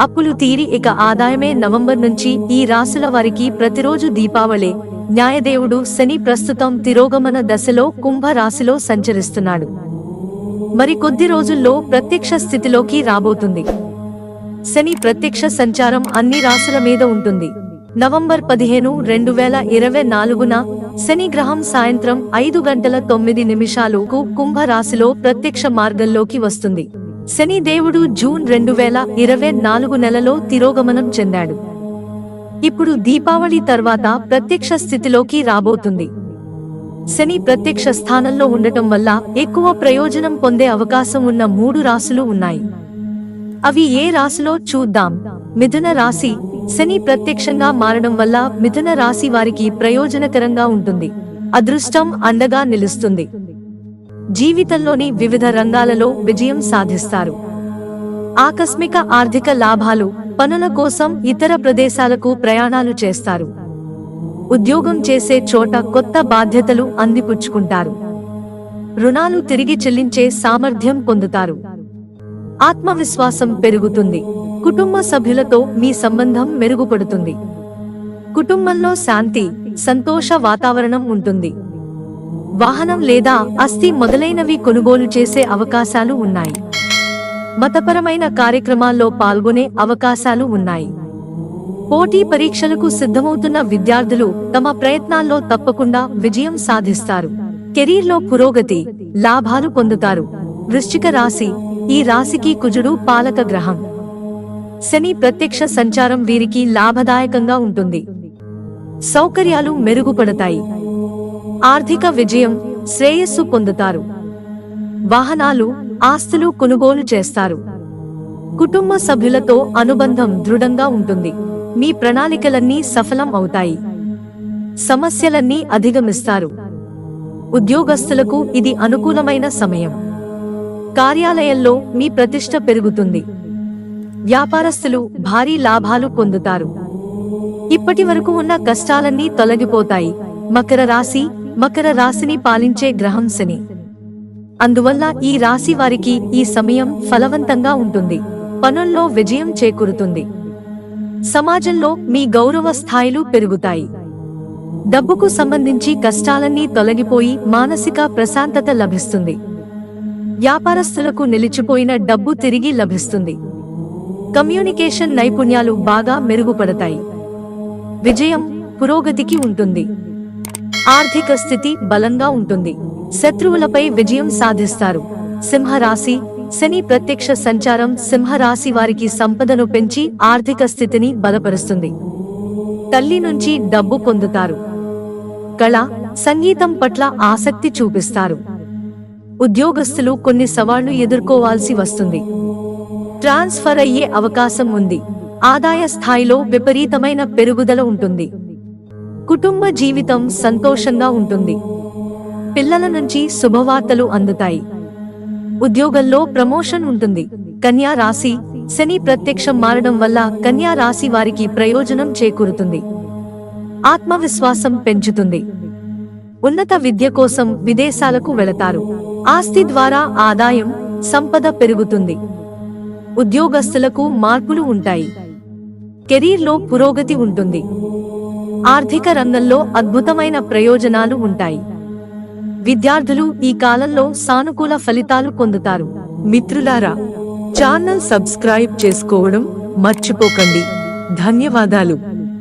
అప్పులు తీరి ఇక ఆదాయమే. నవంబర్ నుంచి ఈ రాశుల వారికి ప్రతిరోజు దీపావళే. న్యాయదేవుడు శని ప్రస్తుతం తిరోగమన దశలో కుంభ రాశిలో సంచరిస్తున్నాడు. మరి కొద్ది రోజుల్లో ప్రత్యక్ష స్థితిలోకి రాబోతుంది. శని ప్రత్యక్ష సంచారం అన్ని రాశుల మీద ఉంటుంది. నవంబర్ 15, 2024న శని గ్రహం సాయంత్రం 5:09 కుంభ రాశిలో ప్రత్యక్ష మార్గంలోకి వస్తుంది. శని దేవుడు జూన్ 2024 నెలలో తిరోగమనం చెందాడు. ఇప్పుడు దీపావళి తర్వాత ప్రత్యక్ష స్థితిలోకి రాబోతుంది. శని ప్రత్యక్ష స్థానంలో ఉండటం వల్ల ఎక్కువ ప్రయోజనం పొందే అవకాశం ఉన్న 3 రాశులు ఉన్నాయి. అవి ఏ రాశిలో చూద్దాం. మిథున రాశి. శని ప్రత్యక్షంగా మారడం వల్ల మిథున రాశి వారికి ప్రయోజనకరంగా ఉంటుంది. అదృష్టం అండగా నిలుస్తుంది. జీవితంలోని వివిధ రంగాలలో విజయం సాధిస్తారు. ఆకస్మిక ఆర్థిక లాభాలు. పనుల కోసం ఇతర ప్రదేశాలకు ప్రయాణాలు చేస్తారు. ఉద్యోగం చేసే చోట కొత్త బాధ్యతలు అందిపుచ్చుకుంటారు. రుణాలు తిరిగి చెల్లించే సామర్థ్యం పొందుతారు. ఆత్మవిశ్వాసం పెరుగుతుంది. కుటుంబ సభ్యులతో మీ సంబంధం మెరుగుపడుతుంది. కుటుంబంలో శాంతి, సంతోష వాతావరణం ఉంటుంది. వాహనం లేదా ఆస్తి మొదలైనవి కొనుగోలు చేసే అవకాశాలు ఉన్నాయి. మతపరమైన కార్యక్రమాల్లో పాల్గొనే అవకాశాలు ఉన్నాయి. పోటీ పరీక్షలకు సిద్ధమవుతున్న విద్యార్థులు తమ ప్రయత్నాల్లో తప్పకుండా విజయం సాధిస్తారు. కెరీర్లో పురోగతి, లాభాలు పొందుతారు. వృశ్చిక రాశి. ఈ రాశికి కుజుడు పాలక గ్రహం. శని ప్రత్యక్ష సంచారం వీరికి లాభదాయకంగా ఉంటుంది. సౌకర్యాలు మెరుగుపడతాయి. ఆర్థిక విజయం, శ్రేయస్సు పొందుతారు. వాహనాలు, ఆస్తులు కొనుగోలు చేస్తారు. కుటుంబ సభ్యులతో అనుబంధం దృఢంగా ఉంటుంది. మీ ప్రణాళికలన్నీ సఫలం అవుతాయి. సమస్యలన్నీ అధిగమిస్తారు. ఉద్యోగస్తులకు ఇది అనుకూలమైన సమయం. కార్యాలయంలో మీ ప్రతిష్ట పెరుగుతుంది. వ్యాపారస్తులు భారీ లాభాలు పొందుతారు. ఇప్పటి వరకు ఉన్న కష్టాలన్నీ తొలగిపోతాయి. మకర రాశి. మకర రాశిని పాలించే గ్రహం శని. అందువల్ల ఈ రాశి వారికి ఈ సమయం ఫలవంతంగా ఉంటుంది. పనుల్లో విజయం చేకూరుతుంది. సమాజంలో మీ గౌరవ స్థాయిలు పెరుగుతాయి. డబ్బుకు సంబంధించి కష్టాలన్నీ తొలగిపోయి మానసిక ప్రశాంతత లభిస్తుంది. వ్యాపారస్తులకు నిలిచిపోయిన డబ్బు తిరిగి లభిస్తుంది. కమ్యూనికేషన్ నైపుణ్యాలు బాగా మెరుగుపడతాయి. విజయం, పురోగతికి ఉంటుంది. ఆర్థిక స్థితి బలంగా ఉంటుంది. శత్రువులపై విజయం సాధిస్తారు. సింహరాశి. శని ప్రత్యక్ష సంచారం సింహరాశి వారికి సంపదను పెంచి ఆర్థిక స్థితిని బలపరుస్తుంది. తల్లి నుంచి డబ్బు పొందుతారు. కళ, సంగీతం పట్ల ఆసక్తి చూపిస్తారు. ఉద్యోగస్తులు కొన్ని సవాళ్లు ఎదుర్కోవాల్సి వస్తుంది. ట్రాన్స్ఫర్ అయ్యే అవకాశం ఉంది. ఆదాయ స్థాయిలో విపరీతమైన పెరుగుదల ఉంటుంది. కుటుంబ జీవితం సంతోషంగా ఉంటుంది. పిల్లల నుంచి శుభవార్తలు అందుతాయి. ఉద్యోగంలో ప్రమోషన్ ఉంటుంది. కన్యా రాశి. శని ప్రత్యక్షం మారడం వల్ల కన్యా రాశి వారికి ప్రయోజనం చేకూరుతుంది. ఆత్మవిశ్వాసం పెంచుతుంది. ఉన్నత విద్య కోసం విదేశాలకు వెళతారు. ఆస్తి ద్వారా ఆదాయం, సంపద పెరుగుతుంది. ఉద్యోగస్తులకు మార్పులు ఉంటాయి. కెరీర్లో పురోగతి ఉంటుంది. ఆర్థిక రంగంలో అద్భుతమైన ప్రయోజనాలు ఉంటాయి. విద్యార్థులు ఈ కాలంలో సానుకూల ఫలితాలు పొందుతారు. మిత్రులారా, ఛానల్ సబ్స్క్రైబ్ చేసుకోవడం మర్చిపోకండి. ధన్యవాదాలు.